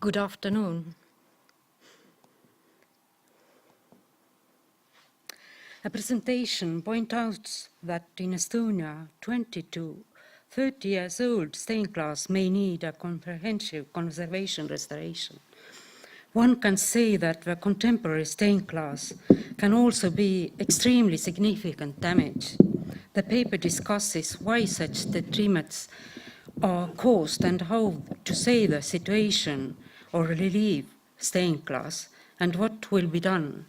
Good afternoon. A presentation points out that in Estonia, 20 to 30 years old stained glass may need a comprehensive conservation restoration. One can say that the contemporary stained glass can also be extremely significant damage. The paper discusses why such detriments are caused and how to save the situation or relieve stained glass and what will be done.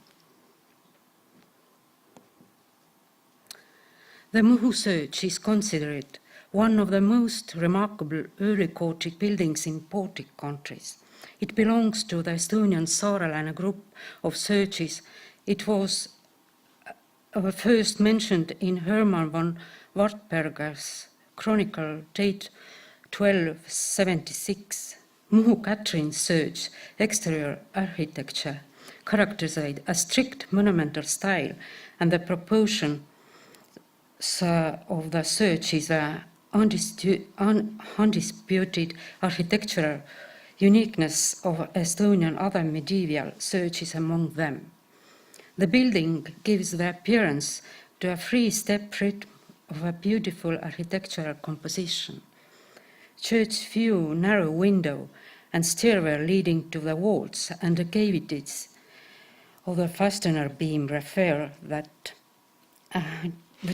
The Muhu church is considered one of the most remarkable early Gothic buildings in Baltic countries. It belongs to the Estonian Saarelane group of churches. It was first mentioned in Hermann von Wartberger's chronicle, date 1276. Muhu Catherine's church exterior architecture characterized a strict monumental style, and the proportion of the church is an undisputed architectural uniqueness of Estonian other medieval churches among them. The building gives the appearance to a three-step rhythm of a beautiful architectural composition. Church view, narrow window, and stairwell leading to the vaults and the cavities of the fastener beam refer that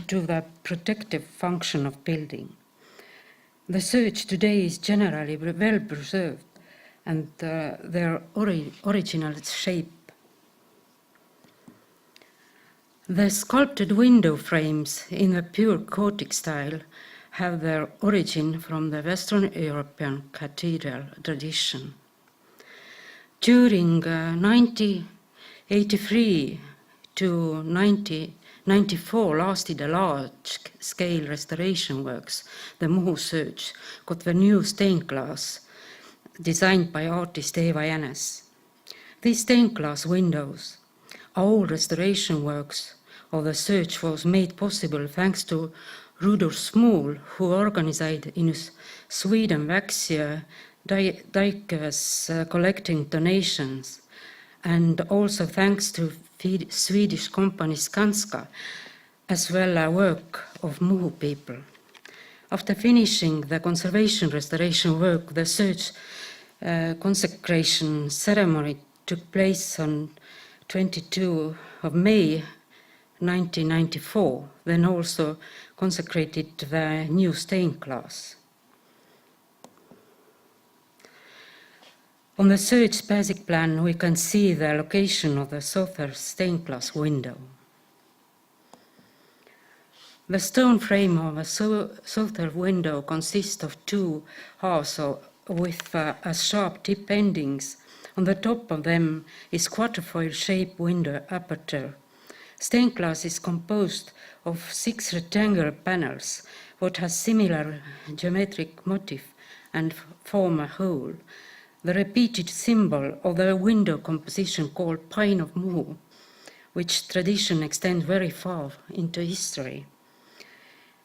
to the protective function of building. The church today is generally well preserved and their original shape. The sculpted window frames in the pure Gothic style have their origin from the Western European cathedral tradition. During 1983 to 1994 lasted a large-scale restoration works. The Muhu church got the new stained glass designed by artist Eva Jänes. These stained glass windows are all restoration works of the church was made possible thanks to Rudolf Small, who organized in Sweden Vaxia Dikers collecting donations, and also thanks to Swedish company Skanska, as well as work of Muhu people. After finishing the conservation restoration work, the church consecration ceremony took place on 22 of May 1994, then also consecrated the new stained glass. On the church basic plan, we can see the location of the southern stained glass window. The stone frame of a southern window consists of two halves with sharp tip endings. On the top of them is quatrefoil-shaped window aperture. Stained glass is composed of 6 rectangular panels, what has similar geometric motif and form a whole. The repeated symbol of the window composition called Pine of Muhu, which tradition extends very far into history.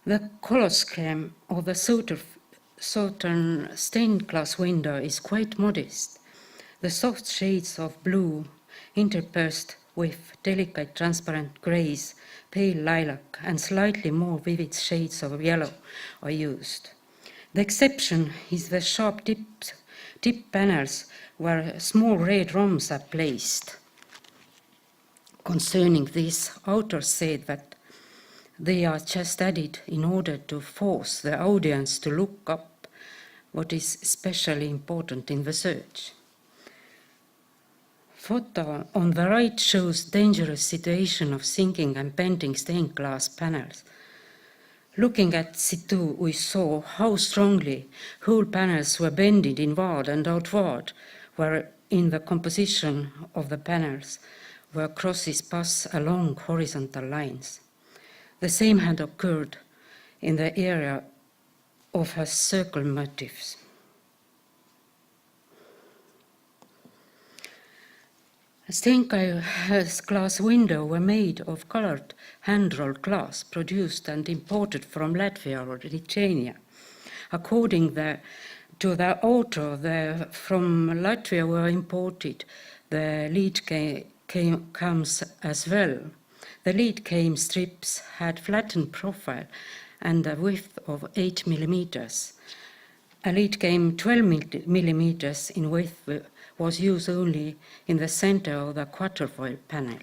The color scheme of the southern stained glass window is quite modest. The soft shades of blue interspersed with delicate transparent grays, pale lilac, and slightly more vivid shades of yellow are used. The exception is the sharp tip panels where small red rhombs are placed. Concerning this, authors said that they are just added in order to force the audience to look up what is especially important in the search. Photo on the right shows dangerous situation of sinking and bending stained glass panels. Looking at situ, we saw how strongly whole panels were bended inward and outward, where in the composition of the panels where crosses pass along horizontal lines. The same had occurred in the area of her circle motifs. Stained glass windows were made of colored hand-rolled glass produced and imported from Latvia or Lithuania. According to the To the auto from Latvia were imported. The lead comes as well. The lead came strips had flattened profile and a width of 8 millimeters. A lead came 12 millimeters in width was used only in the center of the quatrefoil panel.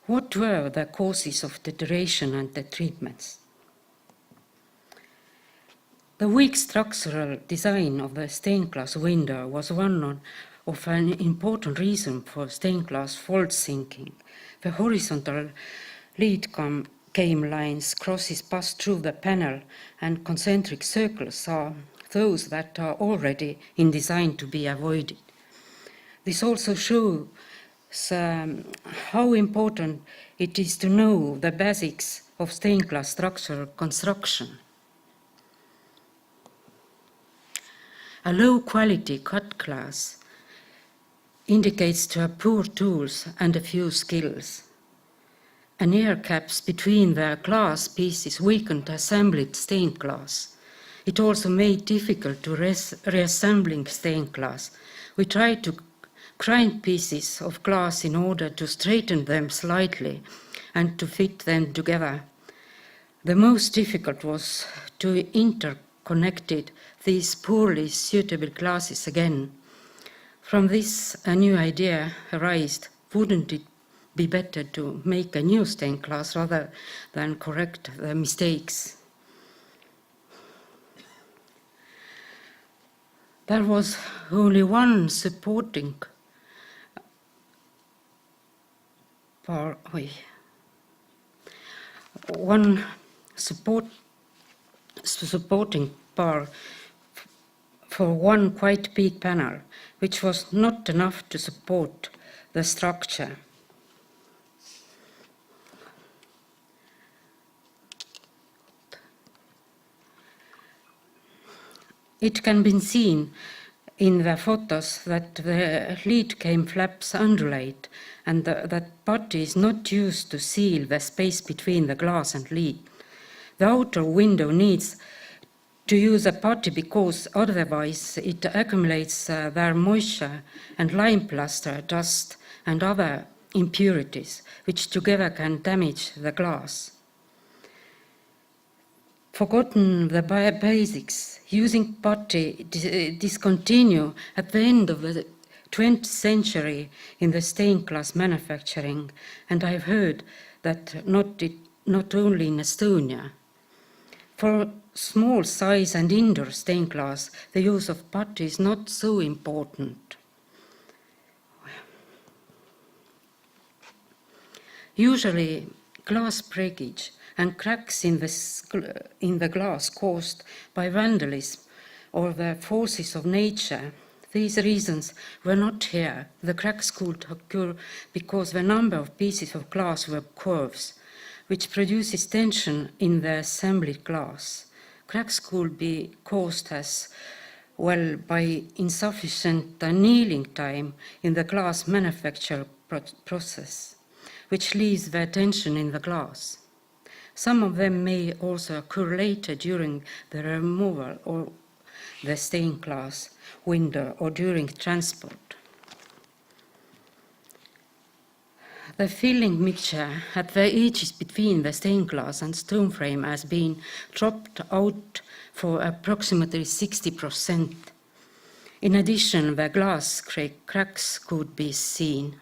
What were the causes of deterioration and the treatments? The weak structural design of the stained glass window was one of an important reason for stained glass fault sinking. The horizontal lead came lines crosses pass through the panel, and concentric circles are those that are already in design to be avoided. This also shows how important it is to know the basics of stained glass structural construction. A low quality cut glass indicates to have poor tools and a few skills. An air caps between the glass pieces weakened assembled stained glass. It also made difficult to reassembling stained glass. We tried to grind pieces of glass in order to straighten them slightly and to fit them together. The most difficult was to interconnect these poorly suitable glasses again. From this, a new idea arose. Wouldn't it be better to make a new stained glass rather than correct the mistakes? There was only one supporting supporting bar for one quite big panel, which was not enough to support the structure. It can be seen in the photos that the lead came flaps undulate and that putty is not used to seal the space between the glass and lead. The outer window needs to use a putty because otherwise it accumulates their moisture and lime plaster, dust and other impurities, which together can damage the glass. Forgotten the basics, using putty discontinued at the end of the 20th century in the stained glass manufacturing, and I've heard that not only in Estonia. For small size and indoor stained glass, the use of putty is not so important. Usually, glass breakage and cracks in the glass caused by vandalism or the forces of nature. These reasons were not here. The cracks could occur because the number of pieces of glass were curves, which produces tension in the assembled glass. Cracks could be caused as well by insufficient annealing time in the glass manufacture process, which leaves the tension in the glass. Some of them may also occur later during the removal of the stained glass window or during transport. The filling mixture at the edges between the stained glass and stone frame has been dropped out for approximately 60%. In addition, the glass cracks could be seen.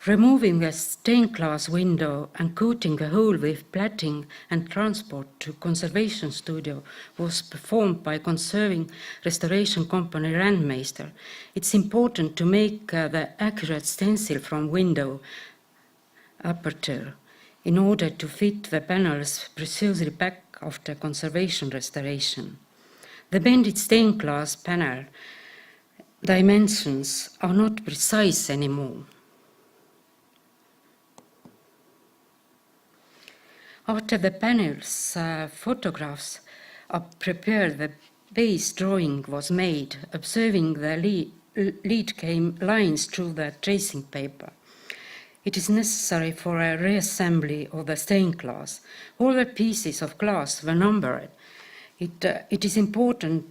Removing a stained glass window and coating the whole with platting and transport to conservation studio was performed by conservation-restauration company Randmeister. It's important to make the accurate stencil from window aperture in order to fit the panels precisely back after conservation restoration. The bended stained glass panel dimensions are not precise anymore. After the panel's photographs are prepared, the base drawing was made, observing the lead came lines through the tracing paper. It is necessary for a reassembly of the stained glass. All the pieces of glass were numbered. It is important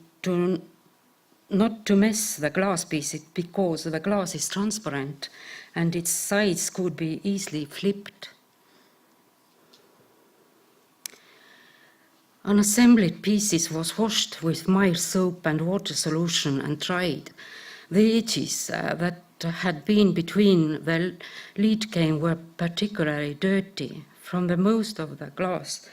not to mess the glass pieces because the glass is transparent and its sides could be easily flipped. Unassembled pieces was washed with mild soap and water solution and dried. The edges that had been between the lead came were particularly dirty. From the most of the glass,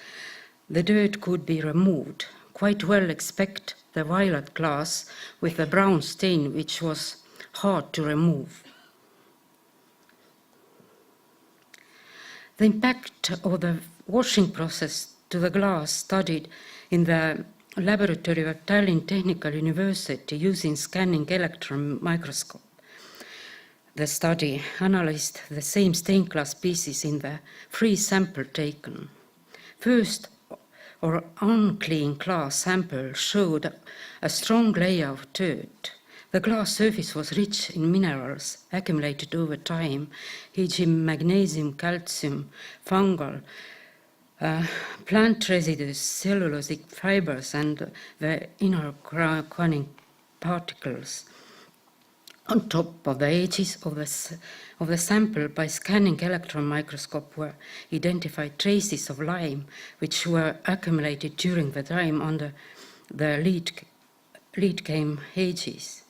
the dirt could be removed. Quite well except the violet glass with the brown stain, which was hard to remove. The impact of the washing process to the glass studied in the laboratory of Tallinn Technical University using scanning electron microscope. The study analyzed the same stained glass pieces in the 3 samples taken. First, or unclean glass sample showed a strong layer of dirt. The glass surface was rich in minerals accumulated over time, e.g. magnesium, calcium, fungal, plant residues, cellulosic fibers, and the inorganic particles. On top of the edges of the sample, by scanning electron microscope, were identified traces of lime, which were accumulated during the time under the lead came edges.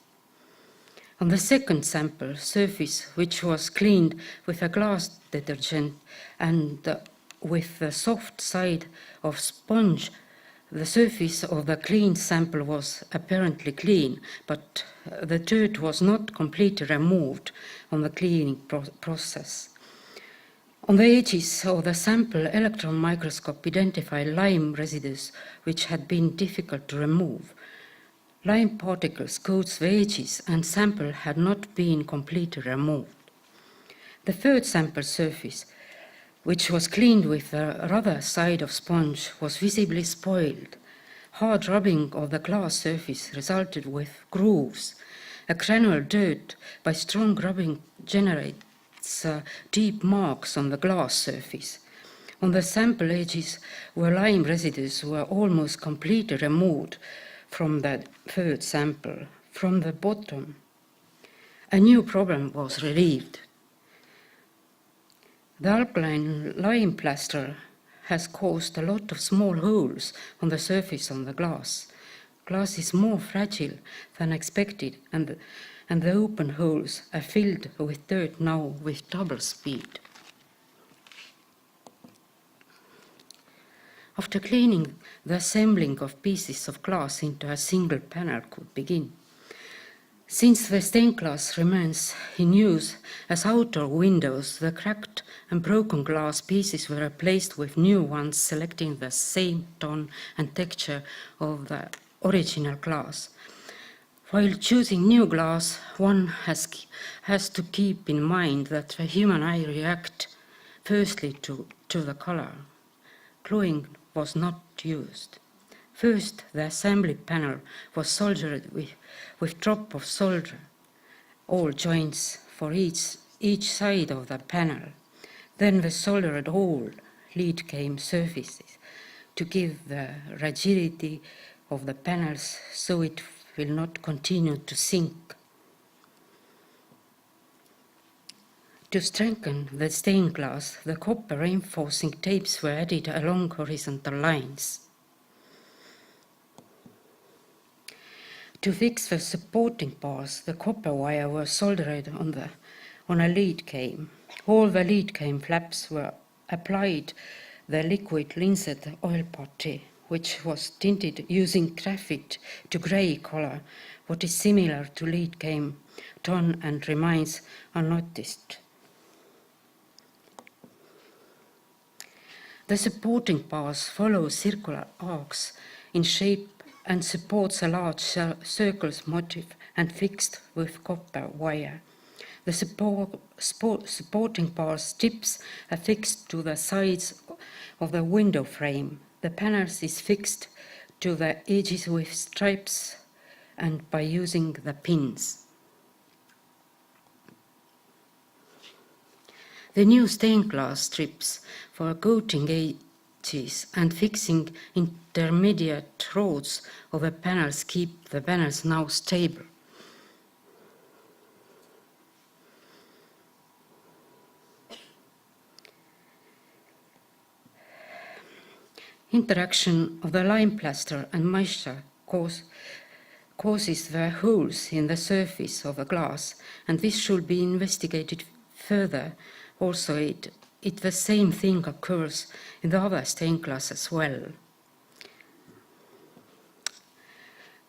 On the second sample surface, which was cleaned with a glass detergent and with the soft side of sponge, the surface of the cleaned sample was apparently clean, but the dirt was not completely removed on the cleaning process. On the edges of the sample, electron microscope identified lime residues which had been difficult to remove. Lime particles coats the edges and sample had not been completely removed. The third sample surface, which was cleaned with the other side of sponge, was visibly spoiled. Hard rubbing of the glass surface resulted with grooves. A granular dirt by strong rubbing generates deep marks on the glass surface. On the sample edges where lime residues were almost completely removed from the third sample. From the bottom, a new problem was relieved. The alkaline lime plaster has caused a lot of small holes on the surface of the glass. Glass is more fragile than expected, and the open holes are filled with dirt now with double speed. After cleaning, the assembling of pieces of glass into a single panel could begin. Since the stained glass remains in use as outdoor windows, the cracked and broken glass pieces were replaced with new ones, selecting the same tone and texture of the original glass. While choosing new glass, one has to keep in mind that the human eye reacts firstly to the color. Gluing was not used. First, the assembly panel was soldered with drop of solder, all joints for each side of the panel. Then the soldered all lead came surfaces to give the rigidity of the panels so it will not continue to sink. To strengthen the stained glass, the copper reinforcing tapes were added along horizontal lines. To fix the supporting bars, the copper wire was soldered on a lead came. All the lead came flaps were applied the liquid linseed oil putty, which was tinted using graphite to grey color, what is similar to lead came tone and remains unnoticed. The supporting bars follow circular arcs in shape and supports a large circles motif and fixed with copper wire. The supporting bars tips are fixed to the sides of the window frame. The panels is fixed to the edges with stripes and by using the pins. The new stained glass strips for coating edges and fixing intermediate rows of the panels keep the panels now stable. Interaction of the lime plaster and moisture causes the holes in the surface of the glass, and this should be investigated further. Also, the same thing occurs in the other stained glass as well.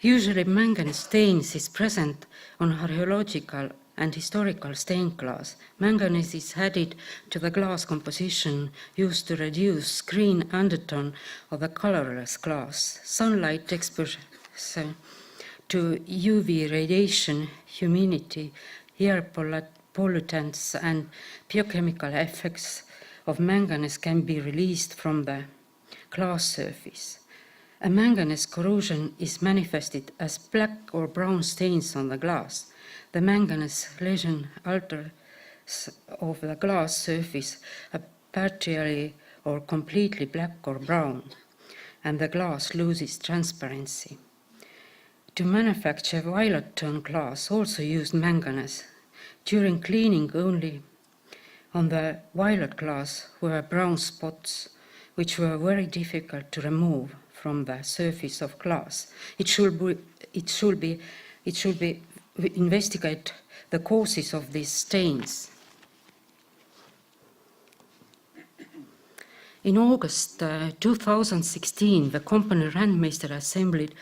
Usually manganese stains is present on archaeological and historical stained glass. Manganese is added to the glass composition used to reduce green undertone of the colorless glass. Sunlight exposure to UV radiation, humidity, air pollutants and biochemical effects of manganese can be released from the glass surface. A manganese corrosion is manifested as black or brown stains on the glass. The manganese lesion alters of the glass surface are partially or completely black or brown, and the glass loses transparency. To manufacture violet tone glass also used manganese. During cleaning only on the violet glass were brown spots, which were very difficult to remove from the surface of glass. It should be investigate the causes of these stains. In August 2016, the company Randmeister assembled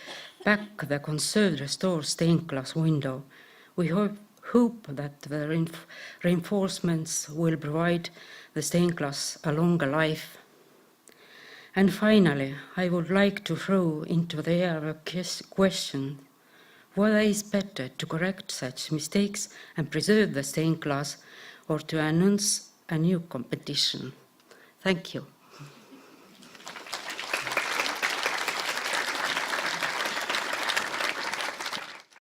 back the conserved restored stained glass window. We hope that the reinforcements will provide the stained glass a longer life. And finally, I would like to throw into the air a question: whether it is better to correct such mistakes and preserve the stained glass, or to announce a new competition? Thank you.